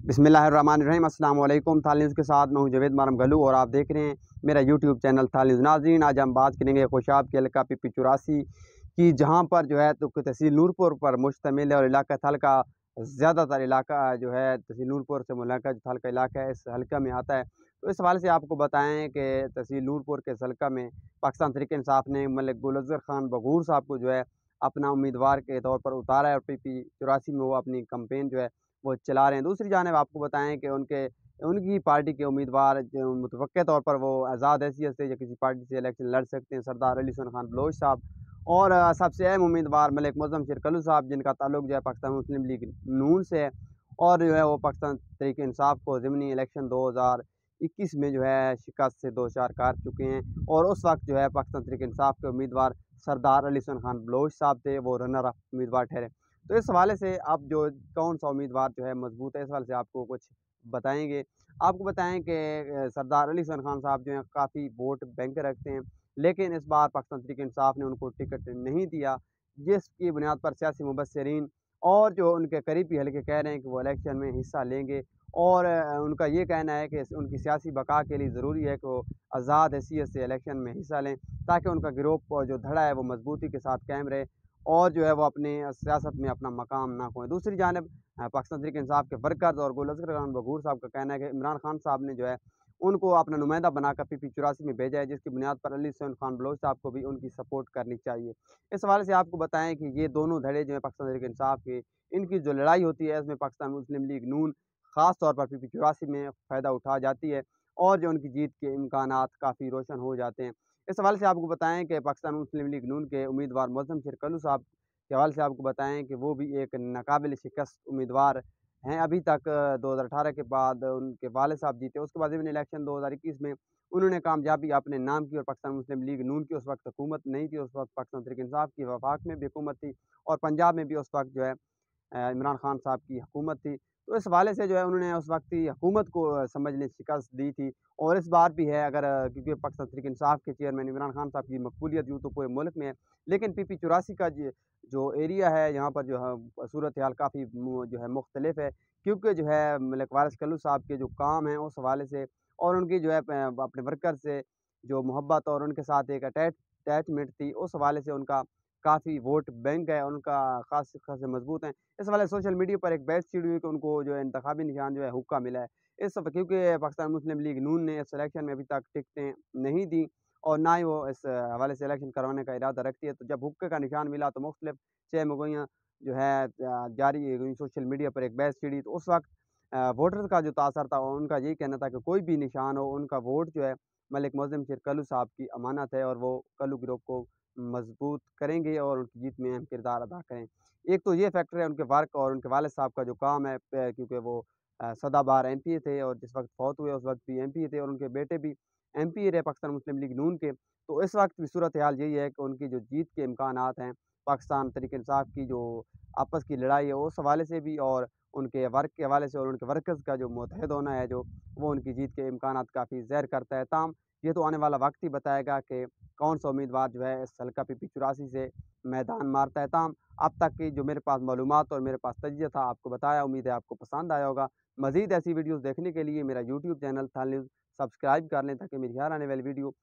बिस्मिल्लाहिर्रहमानिर्रहीम अस्सलाम वालेकुम। थाल न्यूज़ के साथ मैं हूं जवेद मारम गलू और आप देख रहे हैं मेरा यूट्यूब चैनल थाल न्यूज़। नाज़रीन, आज हम बात करेंगे खुशाब के हल्का PP84 की, जहां पर जो है तो तहसील नूरपुर पर मुश्तमिल है और इलाका थल का ज़्यादातर इलाका जो है तहसील नूरपुर से मुल्का जो थल का इलाका है इस हल्का में आता है। तो इस हवाले से आपको बताएं कि तहसील नूरपुर के इस हल्का में पाकिस्तान तहरीक इंसाफ ने मलिक गुलज़र खान बगूर साहब को जो है अपना उम्मीदवार के तौर पर उतारा है और PP84 में वो अपनी कंपेन जो है वो चला रहे हैं। दूसरी जानिब आपको बताएँ कि उनकी पार्टी के उम्मीदवार जो मुतवक्किल तौर पर वो आज़ाद हैसियत से या किसी पार्टी से इलेक्शन लड़ सकते हैं, सरदार अली हसन खान बलोच साहब और सबसे अहम उम्मीदवार मलिक मुअज़्ज़म शेरकलू साहब, जिनका ताल्लुक जो है पाकिस्तान मुस्लिम लीग नून से है और जो है वो पाकिस्तान तहरीक इंसाफ को ज़िमनी इलेक्शन 2021 में जो है शिकस्त से दो-चार कर चुके हैं और उस वक़्त जो है पाकिस्तान तहरीक इंसाफ के उम्मीदवार सरदार अली हसन खान बलोच साहब थे, वो रनर अप उम्मीदवार ठहरे। तो इस हवाले से अब जो कौन-सा उम्मीदवार जो है मज़बूत है, इस हवाले से आपको कुछ बताएँगे। आपको बताएँ कि सरदार अली हसन खान साहब जो हैं काफ़ी वोट बैंक रखते हैं, लेकिन इस बार पाकिस्तान तहरीक इंसाफ ने उनको टिकट नहीं दिया, जिसकी बुनियाद पर सियासी मुबस्सिरीन और जो उनके करीबी हल्के कह रहे हैं कि वो इलेक्शन में हिस्सा लेंगे और उनका ये कहना है कि उनकी सियासी बका के लिए ज़रूरी है कि वो आज़ाद हैसियत से इलेक्शन में हिस्सा लें, ताकि उनका गिरोह जो धड़ा है वो मज़बूती के साथ कायम रहे और जो है वो अपने सियासत में अपना मकाम ना खोएँ। दूसरी जानिब पाकिस्तान तहरीक इंसाफ के वर्कर्स और गुलज़र खान बगूर साहब का कहना है कि इमरान खान साहब ने जो है उनको अपना नुमाइंदा बनाकर PP84 में भेजा है, जिसकी बुनियाद पर अली हसन खान बलोच साहब को भी उनकी सपोर्ट करनी चाहिए। इस हवाले से आपको बताएँ कि ये दोनों धड़े जो हैं पाकिस्तान तहरीक इंसाफ के, इनकी जो लड़ाई होती है इसमें पाकिस्तान मुस्लिम लीग नून ख़ास तौर पर PP84 में फ़ायदा उठा जाती है और जो उनकी जीत के इम्कानात काफ़ी रोशन हो जाते हैं। इस हवाले से आपको बताएँ कि पाकिस्तान मुस्लिम लीग नून के उम्मीदवार मुअज़्ज़म शेरकलू साहब के हवाले से आपको बताएँ कि वो भी एक नाकाबिल शिकस्त उम्मीदवार हैं। अभी तक 2018 के बाद उनके वालिद साहब जीते, उसके बाद ज़िमनी इलेक्शन 2021 में उन्होंने कामयाबी अपने नाम की और पाकिस्तान मुस्लिम लीग नून की उस वक़्त हुकूमत नहीं थी, उस वक़्त पाकिस्तान तहरीक इंसाफ की वफ़ाक में भी हुकूमत थी और पंजाब में भी उस वक़्त जो है इमरान खान साहब की हुकूमत थी। तो इस हवाले से जो है उन्होंने उस वक़्त की हुकूमत को समझ लें शिकस्त दी थी और इस बार भी है, अगर क्योंकि पाकिस्तान तहरीक इंसाफ के चेयरमैन इमरान खान साहब की मकबूलियत यूँ तो पूरे मुल्क में है, लेकिन PP84 का जो एरिया है यहाँ पर जो है सूरत हाल काफ़ी जो है मुख्तलिफ है, क्योंकि जो है मलिक वारिस कल्लू साहब के जो काम हैं उस हवाले से और उनकी जो है अपने वर्कर से जो मोहब्बत और उनके साथ एक अटैचमेंट थी, उस हवाले से उनका काफ़ी वोट बैंक है, उनका ख़ास खासे मज़बूत हैं। इस वाले सोशल मीडिया पर एक बहस छिड़ी हुई कि उनको जो है इंतखाबी निशान जो है हुक्का मिला है। इस सब क्योंकि पाकिस्तान मुस्लिम लीग नून ने इस इलेक्शन में अभी तक टिकटें नहीं दी और ना ही वो इस हवाले से इलेक्शन करवाने का इरादा रखती है। तो जब हुक्के का निशान मिला तो मुख्तलिफ चह-मुगोइयाँ जो है जारी हुई, सोशल मीडिया पर एक बहस छिड़ी। तो उस वक़्त वोटर्स का जो तासर था उनका यही कहना था कि कोई भी निशान हो, उनका वोट जो है मलिक मुअज़्ज़म शेरकलू साहब की अमानत है और वो कल्लू ग्रुप को मज़बूत करेंगे और उनकी जीत में अहम किरदार अदा करें। एक तो ये फैक्टर है उनके वर्क और उनके वालिद साहब का जो काम है, क्योंकि वो सदाबहार MP थे और जिस वक़्त फ़ौत हुए उस वक़्त भी MP थे और उनके बेटे भी MP रहे पाकिस्तान मुस्लिम लीग नून के। तो इस वक़्त भी सूरत हाल यही है कि उनकी जो जीत के इम्कानात हैं, पाकिस्तान तहरीक इंसाफ की जो आपस की लड़ाई है उस हवाले से भी और उनके वर्क के हवाले से और उनके वर्कर्स का जो मुत्तहिद होना है जो, वो उनकी जीत के इम्कानात काफ़ी ज़ाहिर करता है। ताहम ये तो आने वाला वक़्त ही बताएगा कि कौन-सा उम्मीदवार जो है इस हल्का PP84 से मैदान मारता है। ताहम अब तक की जो मेरे पास मालूमात और मेरे पास तजिया था आपको बताया, उम्मीद है आपको पसंद आया होगा। मज़ीद ऐसी वीडियोज़ देखने के लिए मेरा यूट्यूब चैनल थाल न्यूज़ सब्सक्राइब कर लें ताकि मेरी हर आने वाली वीडियो